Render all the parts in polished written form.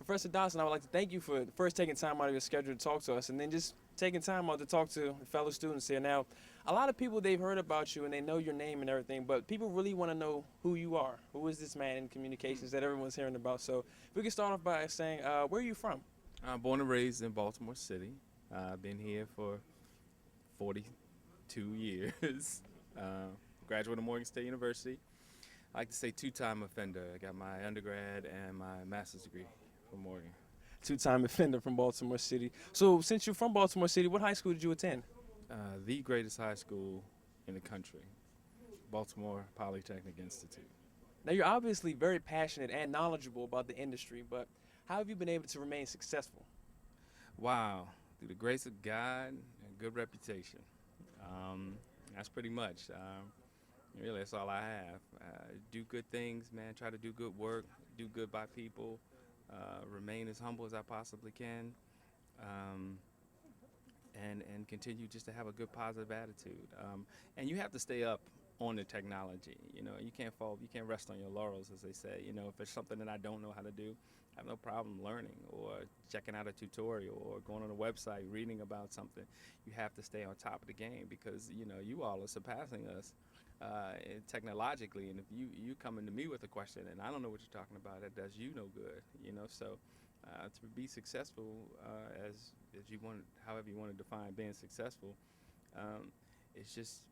Professor Dodson, I would like to thank you for first taking time out of your schedule to talk to us, and then just taking time out to talk to fellow students here. Now, a lot of people, they've heard about you and they know your name and everything, but people really want to know who you are. Who is this man in communications that everyone's hearing about? So if we can start off by saying, where are you from? I'm born and raised in Baltimore City. I've been here for 42 years. Uh, Graduate of Morgan State University. I like to say two-time offender. I got my undergrad and my master's degree from Morgan. Two-time offender from Baltimore City. So since you're from Baltimore City, what high school did you attend? The greatest high school in the country, Baltimore Polytechnic Institute. Now, you're obviously very passionate and knowledgeable about the industry, but how have you been able to remain successful? Wow, through the grace of God and good reputation. That's pretty much. Really, that's all I have. Do good things, man. Try to do good work. Do good by people. Remain as humble as I possibly can. And continue just to have a good positive attitude. And you have to stay up on the technology. You can't rest on your laurels, as they say. If there's something that I don't know how to do, I have no problem learning or checking out a tutorial or going on a website, reading about something. You have to stay on top of the game because, you all are surpassing us technologically. And if you coming to me with a question and I don't know what you're talking about, that does you no good, So to be successful as you want, however you want to define being successful, it's just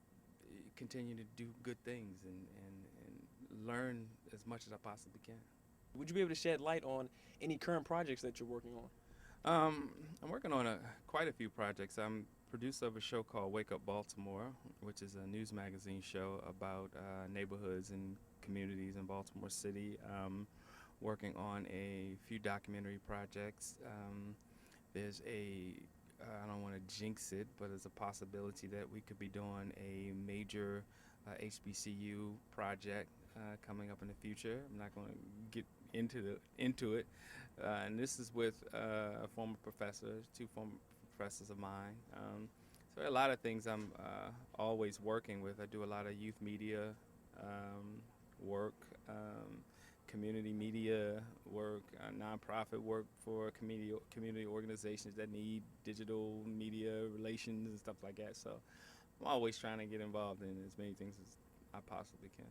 continue to do good things and learn as much as I possibly can. Would you be able to shed light on any current projects that you're working on? I'm working on quite a few projects. I'm producer of a show called Wake Up Baltimore, which is a news magazine show about neighborhoods and communities in Baltimore City. Working on a few documentary projects. There's I don't want to jinx it, but there's a possibility that we could be doing a major HBCU project coming up in the future. I'm not going to get into it. And this is with a former professor, two former professors of mine. So there are a lot of things I'm always working with. I do a lot of youth media work, community media work, nonprofit work for community organizations that need digital media relations and stuff like that. So I'm always trying to get involved in as many things as I possibly can.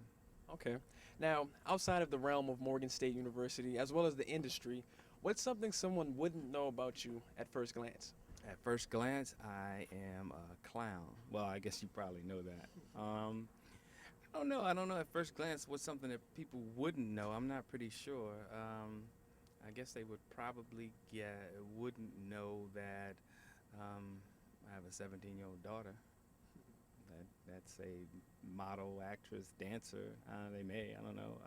Okay. Now, outside of the realm of Morgan State University, as well as the industry, what's something someone wouldn't know about you at first glance? At first glance, I am a clown. Well, I guess you probably know that. I don't know at first glance what's something that people wouldn't know. I'm not pretty sure. I guess they would probably wouldn't know that I have a 17-year-old daughter. That's a model, actress, dancer. They may. I don't know.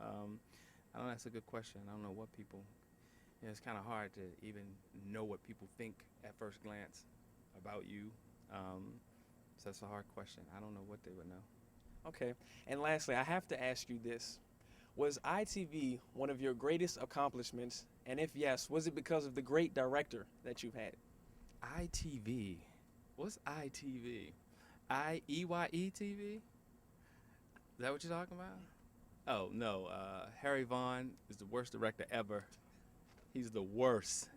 I don't know. That's a good question. I don't know what people. It's kind of hard to even know what people think at first glance about you. So that's a hard question. I don't know what they would know. Okay. And lastly, I have to ask you this. Was ITV one of your greatest accomplishments? And if yes, was it because of the great director that you've had? ITV. What's ITV? IEYE-TV? Is that what you're talking about? Oh, no. Harry Vaughn is the worst director ever. He's the worst.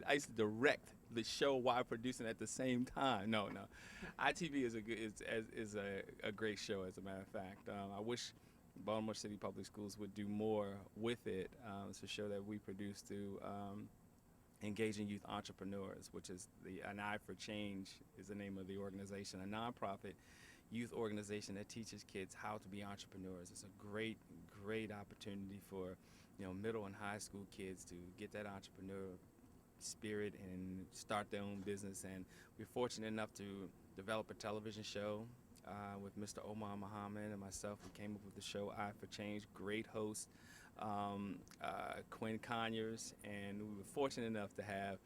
I used to direct the show while producing at the same time. No. ITV is a great show, as a matter of fact. I wish Baltimore City Public Schools would do more with it. It's a show that we produce through Engaging Youth Entrepreneurs, which is An Eye for Change is the name of the organization, a nonprofit youth organization that teaches kids how to be entrepreneurs. It's a great opportunity for middle and high school kids to get that entrepreneur spirit and start their own business. And we're fortunate enough to develop a television show with Mr. Omar Muhammad and myself. We came up with the show Eye for Change. Great host, Quinn Conyers, and we were fortunate enough to have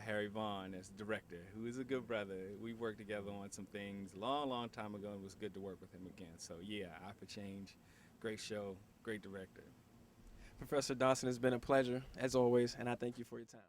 Harry Vaughn as director, who is a good brother. We worked together on some things long time ago, and it was good to work with him again. So yeah, Eye for Change, great show, great director. Professor Dodson, it's been a pleasure, as always, and I thank you for your time.